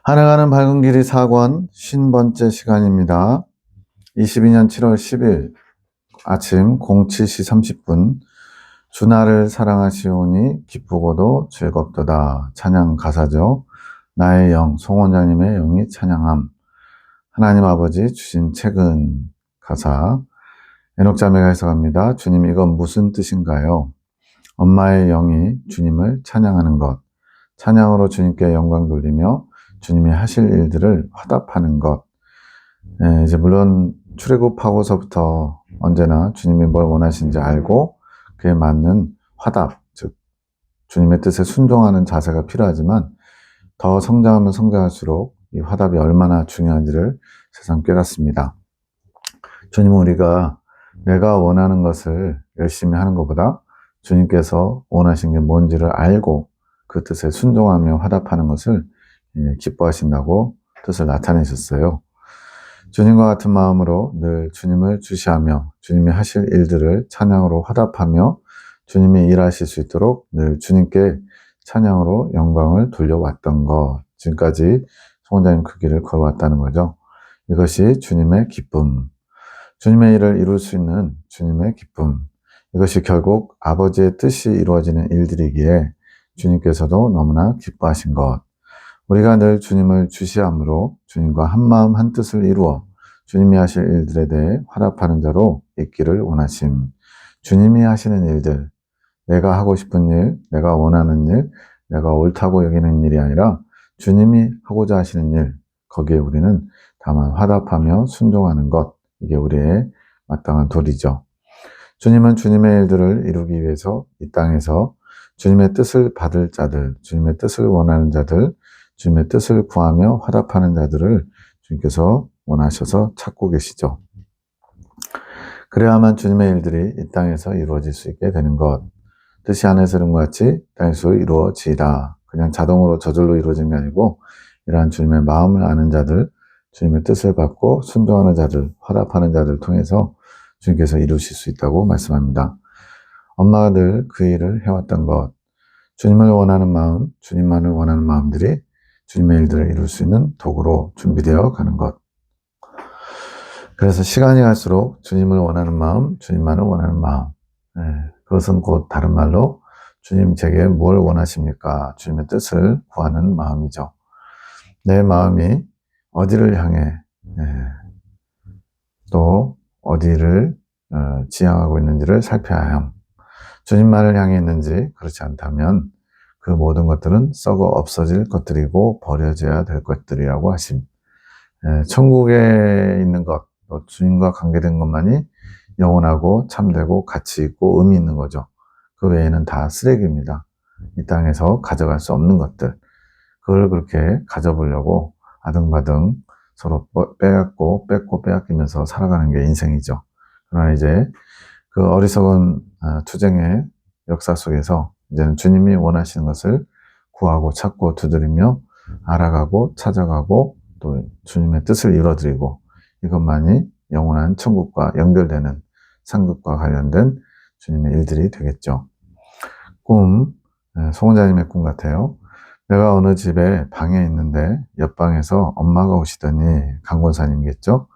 한행하는 밝은 길이 4권 50번째 시간입니다. 22년 7월 10일 아침 07시 30분 주 나를 사랑하시오니 기쁘고도 즐겁도다. 찬양 가사죠. 나의 영, 송 원장님의 영이 찬양함. 하나님 아버지 주신 책은 가사. 에녹자매가 해석합니다. 주님, 이건 무슨 뜻인가요? 엄마의 영이 주님을 찬양하는 것. 찬양으로 주님께 영광 돌리며 주님이 하실 일들을 화답하는 것. 이제 물론 출애굽하고서부터 언제나 주님이 뭘 원하시는지 알고 그에 맞는 화답, 즉 주님의 뜻에 순종하는 자세가 필요하지만 더 성장하면 성장할수록 이 화답이 얼마나 중요한지를 세상 깨닫습니다. 주님은 우리가 내가 원하는 것을 열심히 하는 것보다 주님께서 원하신 게 뭔지를 알고 그 뜻에 순종하며 화답하는 것을 기뻐하신다고 뜻을 나타내셨어요. 주님과 같은 마음으로 늘 주님을 주시하며 주님이 하실 일들을 찬양으로 화답하며 주님이 일하실 수 있도록 늘 주님께 찬양으로 영광을 돌려왔던 것. 지금까지 송 원장님 그 길을 걸어왔다는 거죠. 이것이 주님의 기쁨. 주님의 일을 이룰 수 있는 주님의 기쁨. 이것이 결국 아버지의 뜻이 이루어지는 일들이기에 주님께서도 너무나 기뻐하신 것. 우리가 늘 주님을 주시함으로 주님과 한마음 한뜻을 이루어 주님이 하실 일들에 대해 화답하는 자로 있기를 원하심. 주님이 하시는 일들, 내가 하고 싶은 일, 내가 원하는 일, 내가 옳다고 여기는 일이 아니라 주님이 하고자 하시는 일, 거기에 우리는 다만 화답하며 순종하는 것, 이게 우리의 마땅한 도리죠. 주님은 주님의 일들을 이루기 위해서 이 땅에서 주님의 뜻을 받을 자들, 주님의 뜻을 원하는 자들, 주님의 뜻을 구하며 화답하는 자들을 주님께서 원하셔서 찾고 계시죠. 그래야만 주님의 일들이 이 땅에서 이루어질 수 있게 되는 것. 뜻이 하늘에서 이룬 것 같이 땅에서 이루어지라. 그냥 자동으로 저절로 이루어진 게 아니고 이러한 주님의 마음을 아는 자들, 주님의 뜻을 받고 순종하는 자들, 화답하는 자들을 통해서 주님께서 이루실 수 있다고 말씀합니다. 엄마가 늘 그 일을 해왔던 것, 주님을 원하는 마음, 주님만을 원하는 마음들이 주님의 일들을 이룰 수 있는 도구로 준비되어 가는 것. 그래서 시간이 갈수록 주님을 원하는 마음, 주님만을 원하는 마음. 그것은 곧 다른 말로 주님 제게 뭘 원하십니까? 주님의 뜻을 구하는 마음이죠. 내 마음이 어디를 향해 또 어디를 지향하고 있는지를 살펴야 함. 주님만을 향해 있는지 그렇지 않다면 그 모든 것들은 썩어 없어질 것들이고 버려져야 될 것들이라고 하심. 천국에 있는 것, 또 주님과 관계된 것만이 영원하고 참되고 가치 있고 의미 있는 거죠. 그 외에는 다 쓰레기입니다. 이 땅에서 가져갈 수 없는 것들. 그걸 그렇게 가져보려고 아등바등 서로 빼앗고 뺏고 빼앗기면서 살아가는 게 인생이죠. 그러나 이제 그 어리석은 투쟁의 역사 속에서 이제는 주님이 원하시는 것을 구하고 찾고 두드리며 알아가고 찾아가고 또 주님의 뜻을 이뤄드리고 이것만이 영원한 천국과 연결되는 상급과 관련된 주님의 일들이 되겠죠. 꿈, 송 원장님의 꿈 같아요. 내가 어느 집에 방에 있는데 옆방에서 엄마가 오시더니 강권사님이겠죠.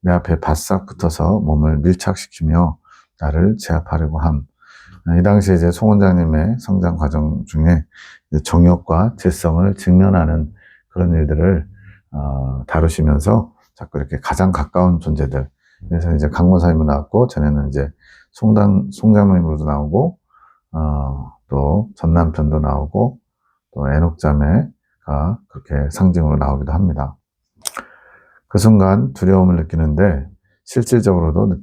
내 앞에 바싹 붙어서 몸을 밀착시키며 나를 제압하려고 함. 이 당시에 이제 송 원장님의 성장 과정 중에 정욕과 재성을 직면하는 그런 일들을 다루시면서 자꾸 이렇게 가장 가까운 존재들. 그래서 이제 강권사님도 나왔고, 전에는 이제 송장로님으로도 나오고, 또 전남편도 나오고, 또 에녹자매가 그렇게 상징으로 나오기도 합니다. 그 순간 두려움을 느끼는데 실질적으로도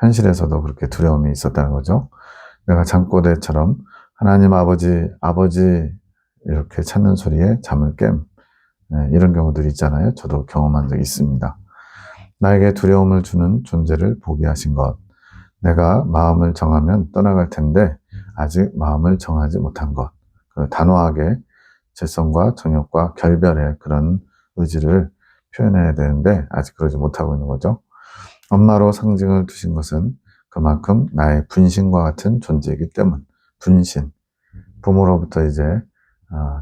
현실에서도 그렇게 두려움이 있었다는 거죠. 내가 잠꼬대처럼 하나님 아버지 이렇게 찾는 소리에 잠을 깸. 이런 경우들이 있잖아요. 저도 경험한 적이 있습니다. 나에게 두려움을 주는 존재를 포기하신 것. 내가 마음을 정하면 떠나갈 텐데 아직 마음을 정하지 못한 것. 그 단호하게 재성과 정욕과 결별의 그런 의지를 표현해야 되는데 아직 그러지 못하고 있는 거죠. 엄마로 상징을 두신 것은 그만큼 나의 분신과 같은 존재이기 때문. 분신. 부모로부터 이제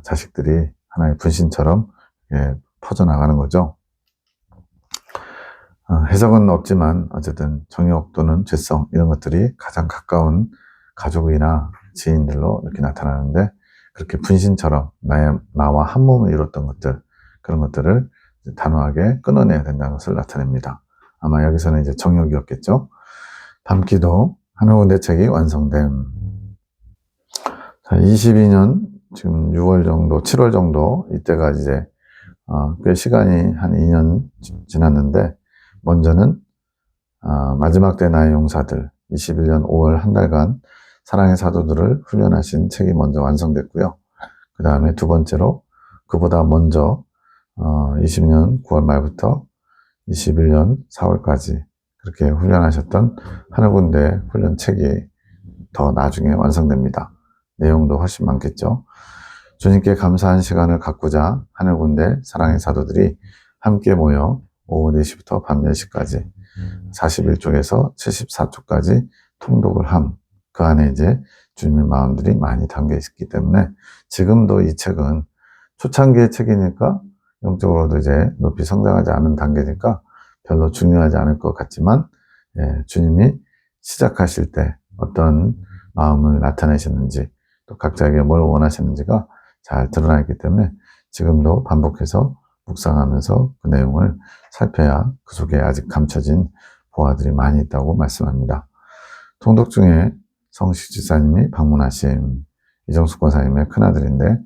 자식들이 하나의 분신처럼 퍼져나가는 거죠. 해석은 없지만 어쨌든 정욕 또는 죄성 이런 것들이 가장 가까운 가족이나 지인들로 이렇게 나타나는데, 그렇게 분신처럼 나와 한 몸을 이뤘던 것들, 그런 것들을 단호하게 끊어내야 된다는 것을 나타냅니다. 아마 여기서는 이제 정욕이었겠죠. 밤기도 하늘군 대책이 완성됨. 자, 22년 지금 6월 정도, 7월 정도 이때가 이제 꽤 시간이 한 2년 지났는데, 먼저는 마지막 때 나의 용사들 21년 5월 한 달간 사랑의 사도들을 훈련하신 책이 먼저 완성됐고요. 그 다음에 두 번째로 그보다 먼저 20년 9월 말부터 21년 4월까지 그렇게 훈련하셨던 하늘군대 훈련 책이 더 나중에 완성됩니다. 내용도 훨씬 많겠죠. 주님께 감사한 시간을 갖고자 하늘군대 사랑의 사도들이 함께 모여 오후 4시부터 밤 10시까지 41쪽에서 74쪽까지 통독을 함. 그 안에 이제 주님의 마음들이 많이 담겨 있기 때문에 지금도 이 책은 초창기의 책이니까 영적으로도 이제 높이 성장하지 않은 단계니까 별로 중요하지 않을 것 같지만, 주님이 시작하실 때 어떤 마음을 나타내셨는지 또 각자에게 뭘 원하셨는지가 잘 드러나 있기 때문에 지금도 반복해서 묵상하면서 그 내용을 살펴야 그 속에 아직 감춰진 보화들이 많이 있다고 말씀합니다. 통독 중에 성식 지사님이 방문하신 이정숙 권사님의 큰아들인데,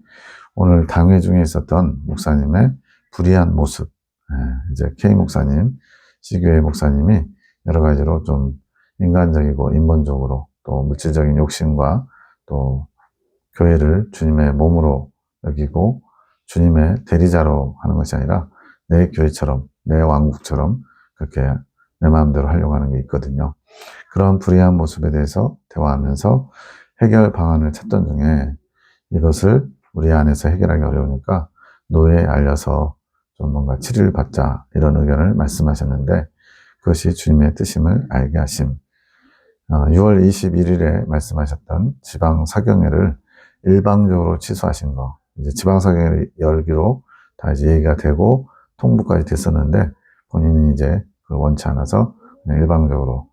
오늘 당회 중에 있었던 목사님의 불의한 모습, 이제 K 목사님, C교회 목사님이 여러 가지로 좀 인간적이고 인본적으로 또 물질적인 욕심과 또 교회를 주님의 몸으로 여기고 주님의 대리자로 하는 것이 아니라 내 교회처럼, 내 왕국처럼 그렇게 내 마음대로 하려고 하는 게 있거든요. 그런 불의한 모습에 대해서 대화하면서 해결 방안을 찾던 중에 이것을 우리 안에서 해결하기 어려우니까 노예에 알려서 좀 뭔가 치료를 받자, 이런 의견을 말씀하셨는데, 그것이 주님의 뜻임을 알게 하심. 6월 21일에 말씀하셨던 지방사경회를 일방적으로 취소하신 거, 이제 지방사경회 열기로 다 이제 얘기가 되고 통보까지 됐었는데, 본인이 이제 그걸 원치 않아서 그냥 일방적으로,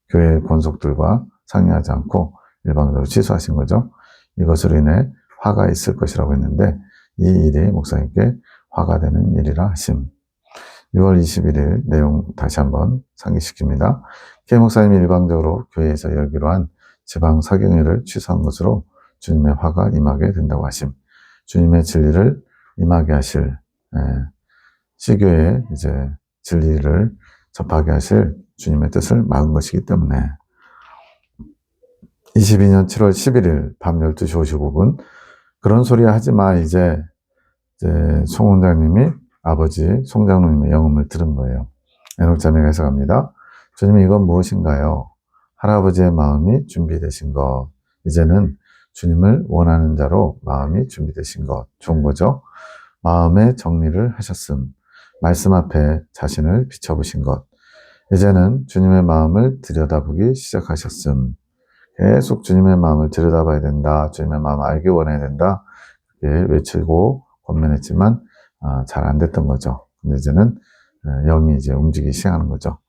교회 권속들과 상의하지 않고 일방적으로 취소하신 거죠. 이것으로 인해 화가 있을 것이라고 했는데, 이 일이 목사님께 화가 되는 일이라 하심. 6월 21일 내용 다시 한번 상기시킵니다. K 목사님이 일방적으로 교회에서 열기로 한 지방 사경회를 취소한 것으로 주님의 화가 임하게 된다고 하심. 주님의 진리를 임하게 하실, C교회에 이제 진리를 접하게 하실 주님의 뜻을 막은 것이기 때문에 22년 7월 11일 밤 12시 55분 그런 소리 하지 마, 이제 송 원장님이 아버지 송 장로님의 영음을 들은 거예요. 에녹자매가 해석합니다. 주님이 이건 무엇인가요? 할아버지의 마음이 준비되신 것. 이제는 주님을 원하는 자로 마음이 준비되신 것. 좋은 거죠? 마음의 정리를 하셨음. 말씀 앞에 자신을 비춰보신 것. 이제는 주님의 마음을 들여다보기 시작하셨음. 계속 주님의 마음을 들여다봐야 된다. 주님의 마음을 알기 원해야 된다. 그렇게 외치고 권면했지만 잘 안 됐던 거죠. 근데 이제는 영이 이제 움직이기 시작하는 거죠.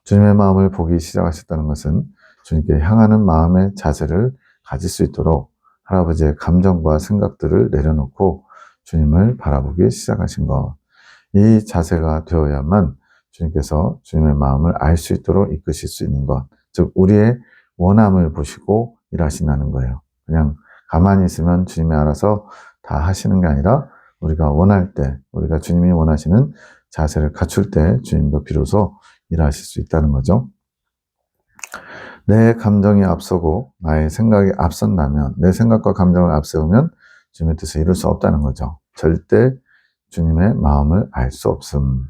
주님의 마음을 보기 시작하셨다는 것은 주님께 향하는 마음의 자세를 가질 수 있도록 할아버지의 감정과 생각들을 내려놓고 주님을 바라보기 시작하신 것. 이 자세가 되어야만 주님께서 주님의 마음을 알 수 있도록 이끄실 수 있는 것. 즉 우리의 원함을 보시고 일하신다는 거예요. 그냥 가만히 있으면 주님이 알아서 다 하시는 게 아니라 우리가 원할 때, 우리가 주님이 원하시는 자세를 갖출 때 주님도 비로소 일하실 수 있다는 거죠. 내 감정이 앞서고 나의 생각이 앞선다면, 내 생각과 감정을 앞세우면 주님의 뜻을 이룰 수 없다는 거죠. 절대 주님의 마음을 알 수 없음.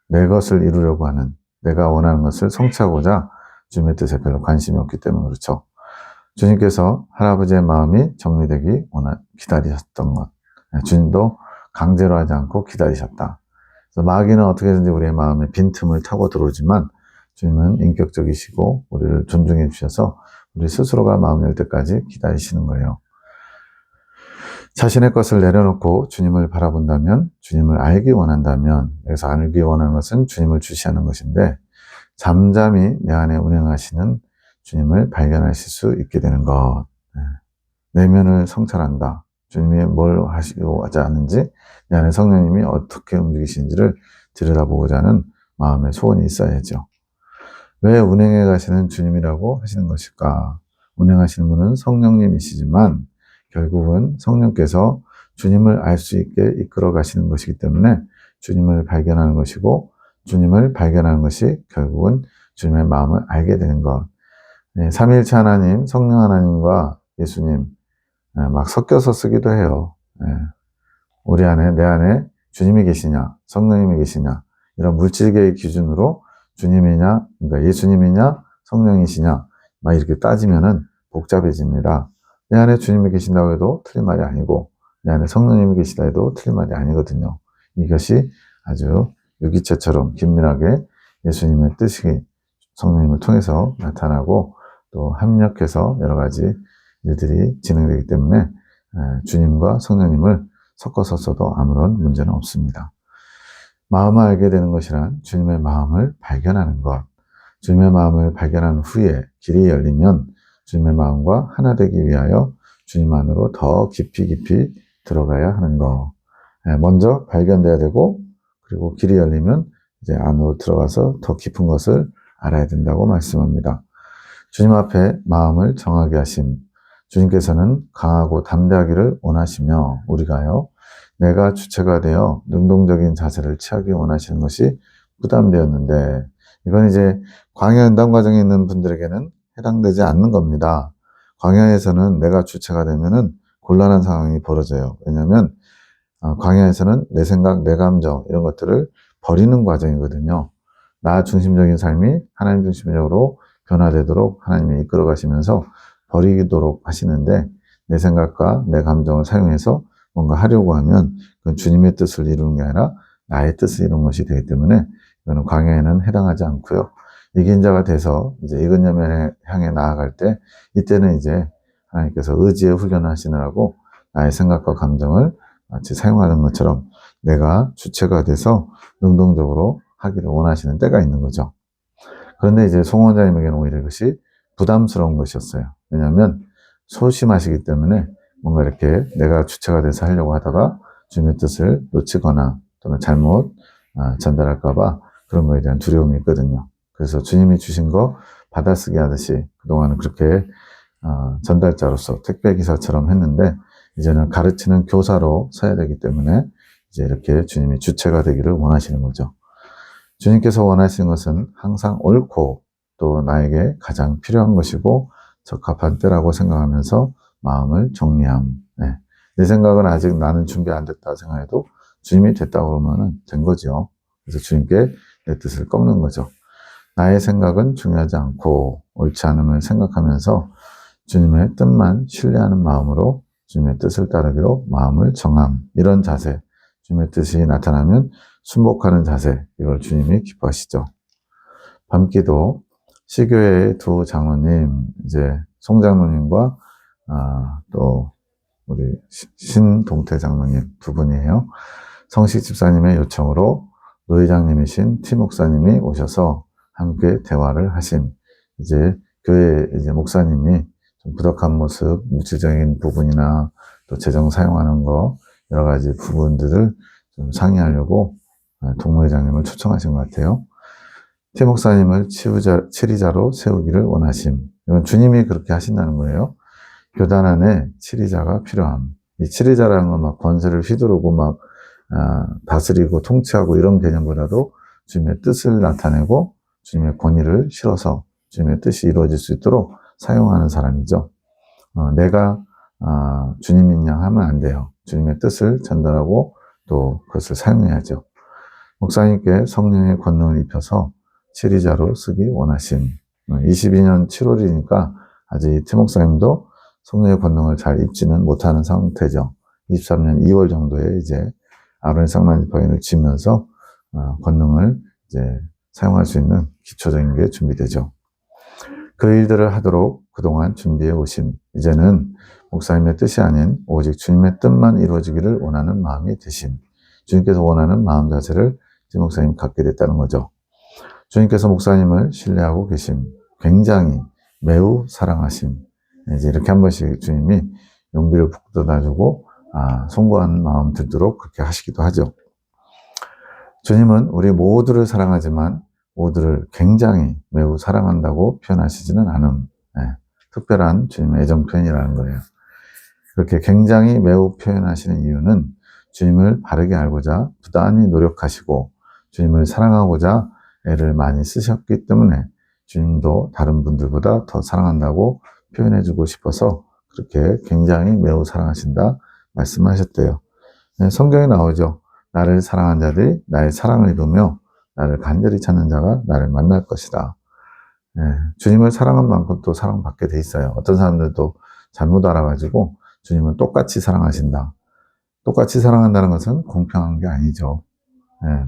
내 것을 이루려고 하는, 내가 원하는 것을 성취하고자 주님의 뜻에 별로 관심이 없기 때문에 그렇죠. 주님께서 할아버지의 마음이 정리되기 기다리셨던 것. 주님도 강제로 하지 않고 기다리셨다. 그래서 마귀는 어떻게든지 우리의 마음에 빈틈을 타고 들어오지만 주님은 인격적이시고 우리를 존중해 주셔서 우리 스스로가 마음 열 때까지 기다리시는 거예요. 자신의 것을 내려놓고 주님을 바라본다면, 주님을 알기 원한다면, 여기서 알기 원하는 것은 주님을 주시하는 것인데, 잠잠히 내 안에 운행하시는 주님을 발견하실 수 있게 되는 것. 내면을 성찰한다. 주님이 뭘 하시고 하지 않는지, 내 안에 성령님이 어떻게 움직이시는지를 들여다보고자 하는 마음의 소원이 있어야죠. 왜 운행해 가시는 주님이라고 하시는 것일까? 운행하시는 분은 성령님이시지만 결국은 성령께서 주님을 알 수 있게 이끌어 가시는 것이기 때문에 주님을 발견하는 것이고, 주님을 발견하는 것이 결국은 주님의 마음을 알게 되는 것. 삼위일체 하나님, 성령 하나님과 예수님 막 섞여서 쓰기도 해요. 우리 안에, 내 안에 주님이 계시냐, 성령님이 계시냐, 이런 물질계의 기준으로 주님이냐, 그러니까 예수님이냐, 성령이시냐, 막 이렇게 따지면은 복잡해집니다. 내 안에 주님이 계신다고 해도 틀린 말이 아니고, 내 안에 성령님이 계시다 해도 틀린 말이 아니거든요. 이것이 아주 유기체처럼 긴밀하게 예수님의 뜻이 성령님을 통해서 나타나고 또 합력해서 여러 가지 일들이 진행되기 때문에 주님과 성령님을 섞어서 써도 아무런 문제는 없습니다. 마음을 알게 되는 것이란 주님의 마음을 발견하는 것. 주님의 마음을 발견한 후에 길이 열리면 주님의 마음과 하나 되기 위하여 주님 안으로 더 깊이 들어가야 하는 것. 먼저 발견돼야 되고, 그리고 길이 열리면 이제 안으로 들어가서 더 깊은 것을 알아야 된다고 말씀합니다. 주님 앞에 마음을 정하게 하심. 주님께서는 강하고 담대하기를 원하시며, 우리가요, 내가 주체가 되어 능동적인 자세를 취하기 원하시는 것이 부담되었는데, 이건 이제 광야 연단 과정에 있는 분들에게는 해당되지 않는 겁니다. 광야에서는 내가 주체가 되면은 곤란한 상황이 벌어져요. 왜냐하면 광야에서는 내 생각, 내 감정 이런 것들을 버리는 과정이거든요. 나 중심적인 삶이 하나님 중심적으로 변화되도록 하나님이 이끌어 가시면서 버리도록 하시는데, 내 생각과 내 감정을 사용해서 뭔가 하려고 하면 그건 주님의 뜻을 이루는 게 아니라 나의 뜻을 이루는 것이 되기 때문에 이거는 광야에는 해당하지 않고요. 이긴 자가 돼서 이제 익은 열매를 향해 나아갈 때, 이때는 이제 하나님께서 의지의 훈련을 하시느라고 나의 생각과 감정을 마치 사용하는 것처럼 내가 주체가 돼서 능동적으로 하기를 원하시는 때가 있는 거죠. 그런데 이제 송원자님에게는 오히려 이것이 부담스러운 것이었어요. 왜냐하면 소심하시기 때문에 뭔가 이렇게 내가 주체가 돼서 하려고 하다가 주님의 뜻을 놓치거나 또는 잘못 전달할까봐 그런 거에 대한 두려움이 있거든요. 그래서 주님이 주신 거 받아쓰기 하듯이 그동안은 그렇게 전달자로서 택배기사처럼 했는데, 이제는 가르치는 교사로 서야 되기 때문에 이제 이렇게 주님이 주체가 되기를 원하시는 거죠. 주님께서 원하시는 것은 항상 옳고 또 나에게 가장 필요한 것이고 적합한 때라고 생각하면서 마음을 정리함. 내 생각은 아직 나는 준비 안 됐다 생각해도 주님이 됐다고 그러면 된 거죠. 그래서 주님께 내 뜻을 꺾는 거죠. 나의 생각은 중요하지 않고 옳지 않음을 생각하면서 주님의 뜻만 신뢰하는 마음으로 주님의 뜻을 따르기로 마음을 정함. 이런 자세, 주님의 뜻이 나타나면 순복하는 자세, 이걸 주님이 기뻐하시죠. 밤기도 시교회의 두 장로님, 이제 송 장로님과 또 우리 신동태 장로님 두 분이에요. 성식 집사님의 요청으로 노회장님이신 티 목사님이 오셔서 함께 대화를 하심. 이제 교회 이제 목사님이 좀 부족한 모습, 물질적인 부분이나 또 재정 사용하는 거 여러 가지 부분들을 좀 상의하려고 동무회장님을 초청하신 것 같아요. 티 목사님을 치리자로 세우기를 원하심. 이건 주님이 그렇게 하신다는 거예요. 교단 안에 치리자가 필요함. 이 치리자라는 건 막 권세를 휘두르고 막 다스리고 통치하고 이런 개념보다도 주님의 뜻을 나타내고 주님의 권위를 실어서 주님의 뜻이 이루어질 수 있도록 사용하는 사람이죠. 내가 주님인 양 하면 안 돼요. 주님의 뜻을 전달하고 또 그것을 사용해야죠. 목사님께 성령의 권능을 입혀서 치리자로 쓰기 원하심. 22년 7월이니까 아직 이 티 목사님도 성령의 권능을 잘 입지는 못하는 상태죠. 23년 2월 정도에 이제 아론의 쌍난지팡이를 쥐면서 권능을 이제 사용할 수 있는 기초적인 게 준비되죠. 그 일들을 하도록 그동안 준비해 오심. 이제는 목사님의 뜻이 아닌 오직 주님의 뜻만 이루어지기를 원하는 마음이 되심. 주님께서 원하는 마음 자세를 지 목사님이 갖게 됐다는 거죠. 주님께서 목사님을 신뢰하고 계심. 굉장히 매우 사랑하심. 이제 이렇게 한 번씩 주님이 용기를 북돋아주고 송구한 마음 들도록 그렇게 하시기도 하죠. 주님은 우리 모두를 사랑하지만 모두를 굉장히 매우 사랑한다고 표현하시지는 않음. 특별한 주님의 애정 표현이라는 거예요. 그렇게 굉장히 매우 표현하시는 이유는 주님을 바르게 알고자 부단히 노력하시고 주님을 사랑하고자 애를 많이 쓰셨기 때문에 주님도 다른 분들보다 더 사랑한다고 표현해주고 싶어서 그렇게 굉장히 매우 사랑하신다 말씀하셨대요. 성경에 나오죠. 나를 사랑한 자들이 나의 사랑을 이루며 나를 간절히 찾는 자가 나를 만날 것이다. 주님을 사랑한 만큼 또 사랑받게 돼 있어요. 어떤 사람들도 잘못 알아가지고 주님은 똑같이 사랑하신다. 똑같이 사랑한다는 것은 공평한 게 아니죠.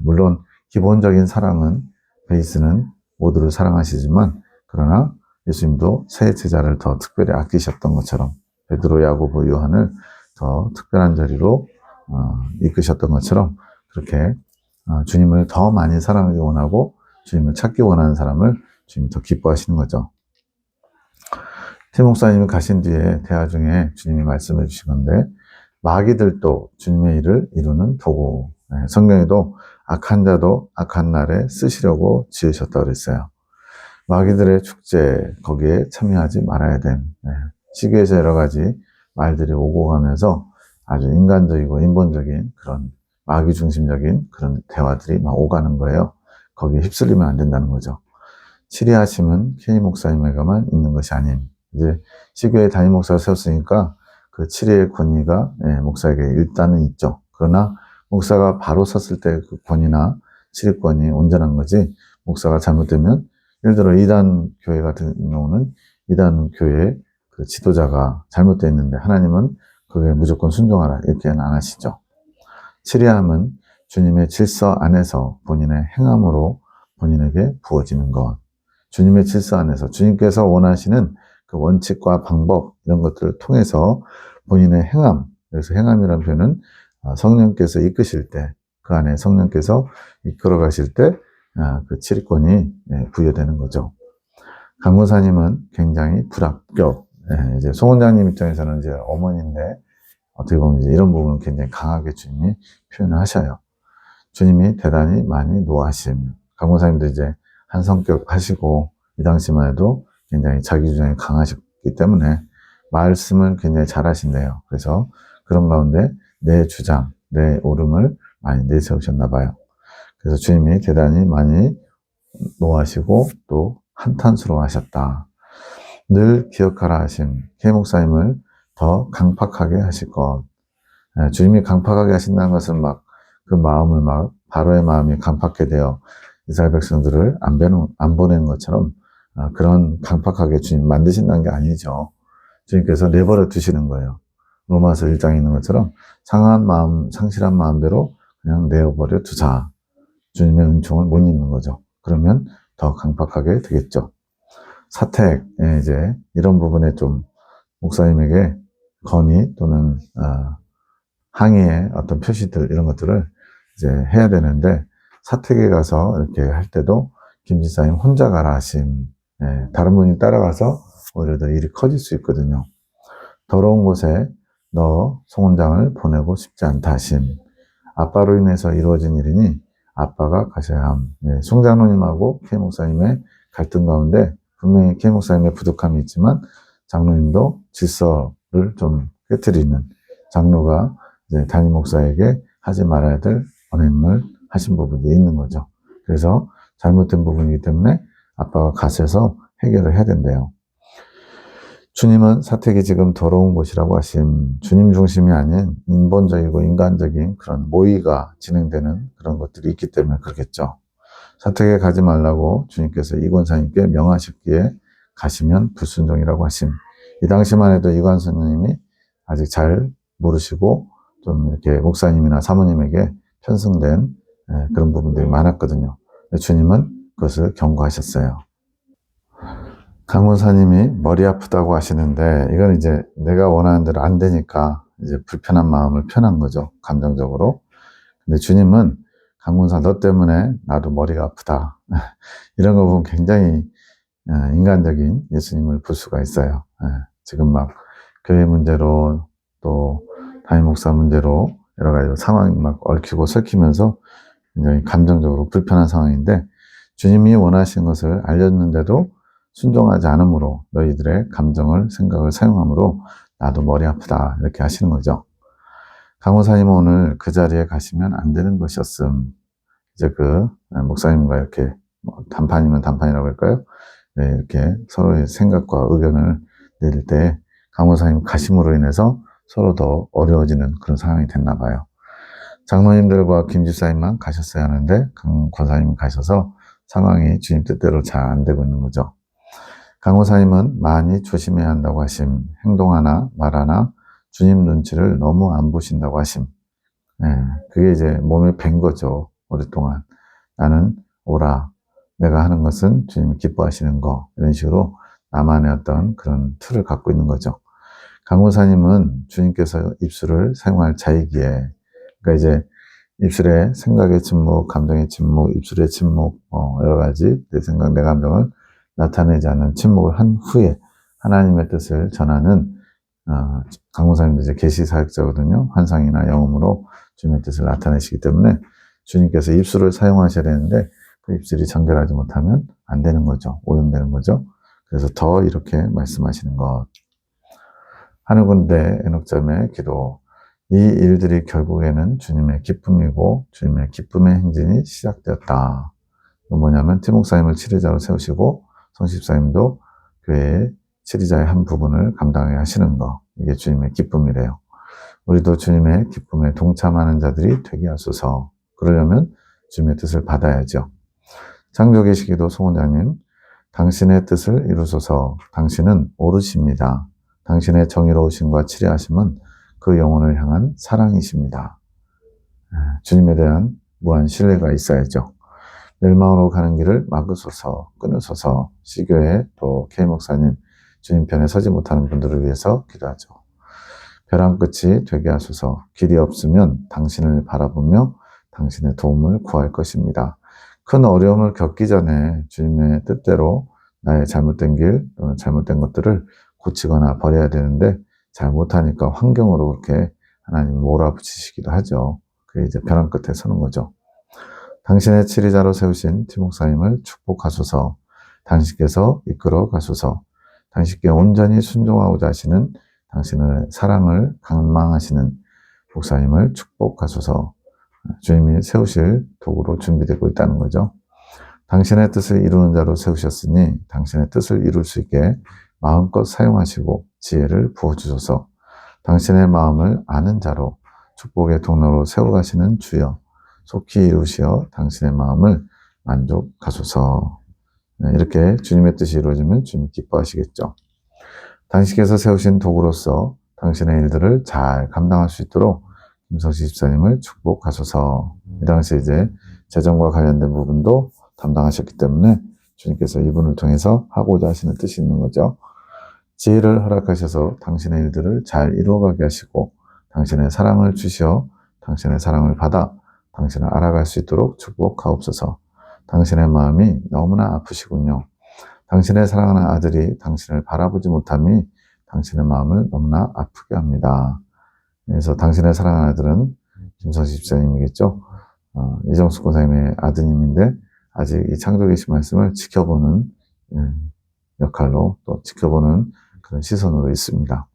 물론 기본적인 사랑은 베이스는 모두를 사랑하시지만 그러나 예수님도 세 제자를 더 특별히 아끼셨던 것처럼 베드로, 야고보, 요한을 더 특별한 자리로 이끄셨던 것처럼 그렇게 주님을 더 많이 사랑하기 원하고 주님을 찾기 원하는 사람을 주님이 더 기뻐하시는 거죠. 티 목사님이 가신 뒤에 대화 중에 주님이 말씀해 주신 건데 마귀들도 주님의 일을 이루는 도구. 성경에도 악한 자도 악한 날에 쓰시려고 지으셨다고 그랬어요. 마귀들의 축제 거기에 참여하지 말아야 됨. 시계에서 여러 가지 말들이 오고 가면서 아주 인간적이고 인본적인 그런 마귀 중심적인 그런 대화들이 막 오가는 거예요. 거기에 휩쓸리면 안 된다는 거죠. 치리하심은 K 목사님에게만 있는 것이 아닌 이제 시교회 담임 목사를 세웠으니까 그 치리의 권위가 목사에게 일단은 있죠. 그러나 목사가 바로 섰을 때 그 권위나 치리권이 온전한 거지 목사가 잘못되면 예를 들어 이단 교회 같은 경우는 이단 교회의 그 지도자가 잘못되어 있는데 하나님은 그게 무조건 순종하라 이렇게는 안 하시죠. 치리함은 주님의 질서 안에서 본인의 행함으로 본인에게 부어지는 것. 주님의 질서 안에서 주님께서 원하시는 그 원칙과 방법 이런 것들을 통해서 본인의 행함, 그래서 행함이라는 표현은 성령께서 이끄실 때, 그 안에 성령께서 이끌어 가실 때 그 치리권이 부여되는 거죠. 강무사님은 굉장히 불합격. 이제 송 원장님 입장에서는 이제 어머니인데 어떻게 보면 이제 이런 부분은 굉장히 강하게 주님이 표현을 하셔요. 주님이 대단히 많이 노하심. 강무사님도 이제 한 성격 하시고 이 당시만 해도 굉장히 자기 주장이 강하셨기 때문에 말씀을 굉장히 잘 하신대요. 그래서 그런 가운데 내 주장, 내 옳음을 많이 내세우셨나 봐요. 그래서 주님이 대단히 많이 노하시고 또 한탄스러워 하셨다. 늘 기억하라 하심. K 목사님을 더 강팍하게 하실 것. 주님이 강팍하게 하신다는 것은 막 그 마음을 막 바로의 마음이 강팍하게 되어 이스라엘 백성들을 안 보내는 것처럼 그런 강팍하게 주님 만드신다는 게 아니죠. 주님께서 내버려 두시는 거예요. 로마서 1장에 있는 것처럼 상한 마음, 상실한 마음대로 그냥 내어버려 두자. 주님의 은총을 못 입는 거죠. 그러면 더 강팍하게 되겠죠. 사택, 이제 이런 부분에 좀 목사님에게 건의 또는 항의의 어떤 표시들 이런 것들을 이제 해야 되는데 사택에 가서 이렇게 할 때도 김 지사님 혼자 가라 하심. 다른 분이 따라가서 오히려 더 일이 커질 수 있거든요. 더러운 곳에 너 송 원장을 보내고 싶지 않다 하심. 아빠로 인해서 이루어진 일이니 아빠가 가셔야 함. 송 장로님하고 K 목사님의 갈등 가운데 분명히 K 목사님의 부족함이 있지만 장로님도 질서를 좀 깨트리는 장로가 이제 담임 목사에게 하지 말아야 될 언행을 하신 부분이 있는 거죠. 그래서 잘못된 부분이기 때문에 아빠가 가셔서 해결을 해야 된대요. 주님은 사택이 지금 더러운 곳이라고 하심. 주님 중심이 아닌 인본적이고 인간적인 그런 모의가 진행되는 그런 것들이 있기 때문에 그렇겠죠. 사택에 가지 말라고 주님께서 이권사님께 명하셨기에 가시면 불순종이라고 하심. 이 당시만 해도 이관수님이 아직 잘 모르시고 좀 이렇게 목사님이나 사모님에게 편승된 그런 부분들이 많았거든요. 주님은 그것을 경고하셨어요. 강원사님이 머리 아프다고 하시는데, 이건 이제 내가 원하는 대로 안 되니까 이제 불편한 마음을 표현한 거죠. 감정적으로. 근데 주님은 강문사 너 때문에 나도 머리가 아프다. 이런 거 보면 굉장히 인간적인 예수님을 볼 수가 있어요. 지금 막 교회 문제로 또 담임 목사 문제로 여러 가지 상황이 막 얽히고 설키면서 굉장히 감정적으로 불편한 상황인데, 주님이 원하시는 것을 알렸는데도 순종하지 않으므로 너희들의 감정을 생각을 사용함으로 나도 머리 아프다 이렇게 하시는 거죠. 강호사님은 오늘 그 자리에 가시면 안 되는 것이었음. 이제 그 목사님과 이렇게 단판이면 단판이라고 할까요? 네, 이렇게 서로의 생각과 의견을 내릴 때 강호사님 가심으로 인해서 서로 더 어려워지는 그런 상황이 됐나 봐요. 장로님들과 김 집사님만 가셨어야 하는데 강 권사님이 가셔서 상황이 주님 뜻대로 잘 안 되고 있는 거죠. 강 권사님은 많이 조심해야 한다고 하심. 행동 하나 말 하나 주님 눈치를 너무 안 보신다고 하심. 그게 이제 몸에 밴 거죠. 오랫동안. 나는 오라. 내가 하는 것은 주님이 기뻐하시는 거. 이런 식으로 나만의 어떤 그런 틀을 갖고 있는 거죠. 강호사님은 주님께서 입술을 사용할 자이기에, 그러니까 이제 입술의 생각의 침묵, 감정의 침묵, 입술의 침묵, 여러 가지 내 생각, 내 감정을 나타내지 않는 침묵을 한 후에 하나님의 뜻을 전하는 강호사님도 이제 계시 사역자거든요. 환상이나 영음으로 주님의 뜻을 나타내시기 때문에 주님께서 입술을 사용하셔야 되는데 그 입술이 정결하지 못하면 안 되는 거죠. 오염되는 거죠. 그래서 더 이렇게 말씀하시는 것. 하늘군대 에녹잠의 기도. 이 일들이 결국에는 주님의 기쁨이고 주님의 기쁨의 행진이 시작되었다. 이건 뭐냐면 티목사님을 치리자로 세우시고 성십사님도 교회의 치리자의 한 부분을 감당하게 하시는 거. 이게 주님의 기쁨이래요. 우리도 주님의 기쁨에 동참하는 자들이 되게 하소서. 그러려면 주님의 뜻을 받아야죠. 창조계시기도 송원장님, 당신의 뜻을 이루소서. 당신은 오르십니다. 당신의 정의로우심과 치리하심은 그 영혼을 향한 사랑이십니다. 주님에 대한 무한 신뢰가 있어야죠. 멸망으로 가는 길을 막으소서, 끊으소서. 시교회 또 K목사님, 주님 편에 서지 못하는 분들을 위해서 기도하죠. 벼랑 끝이 되게 하소서. 길이 없으면 당신을 바라보며 당신의 도움을 구할 것입니다. 큰 어려움을 겪기 전에 주님의 뜻대로 나의 잘못된 길 또는 잘못된 것들을 고치거나 버려야 되는데 잘 못하니까 환경으로 그렇게 하나님을 몰아붙이시기도 하죠. 그게 이제 벼랑 끝에 서는 거죠. 당신의 치리자로 세우신 티목사님을 축복하소서. 당신께서 이끌어 가소서. 당신께 온전히 순종하고자 하시는 당신의 사랑을 강망하시는 목사님을 축복하소서. 주님이 세우실 도구로 준비되고 있다는 거죠. 당신의 뜻을 이루는 자로 세우셨으니 당신의 뜻을 이룰 수 있게 마음껏 사용하시고 지혜를 부어주소서. 당신의 마음을 아는 자로 축복의 통로로 세워가시는 주여, 속히 이루시어 당신의 마음을 만족하소서. 이렇게 주님의 뜻이 이루어지면 주님 기뻐하시겠죠. 당신께서 세우신 도구로서 당신의 일들을 잘 감당할 수 있도록 김성시 집사님을 축복하소서. 이 당시에 이제 재정과 관련된 부분도 담당하셨기 때문에 주님께서 이분을 통해서 하고자 하시는 뜻이 있는 거죠. 지혜를 허락하셔서 당신의 일들을 잘 이루어가게 하시고 당신의 사랑을 주시어 당신의 사랑을 받아 당신을 알아갈 수 있도록 축복하옵소서. 당신의 마음이 너무나 아프시군요. 당신의 사랑하는 아들이 당신을 바라보지 못함이 당신의 마음을 너무나 아프게 합니다. 그래서 당신의 사랑하는 아들은 김성시 집사님이겠죠. 이정숙 권사님의 아드님인데 아직 이 창조계시 말씀을 지켜보는 역할로 또 지켜보는 그런 시선으로 있습니다.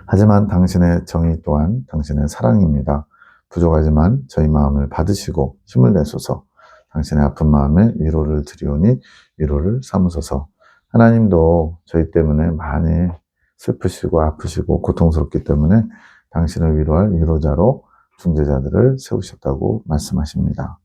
하지만 당신의 정의 또한 당신의 사랑입니다. 부족하지만 저희 마음을 받으시고 힘을 내소서. 당신의 아픈 마음에 위로를 드리오니 위로를 삼으소서. 하나님도 저희 때문에 많이 슬프시고 아프시고 고통스럽기 때문에 당신을 위로할 위로자로 중재자들을 세우셨다고 말씀하십니다.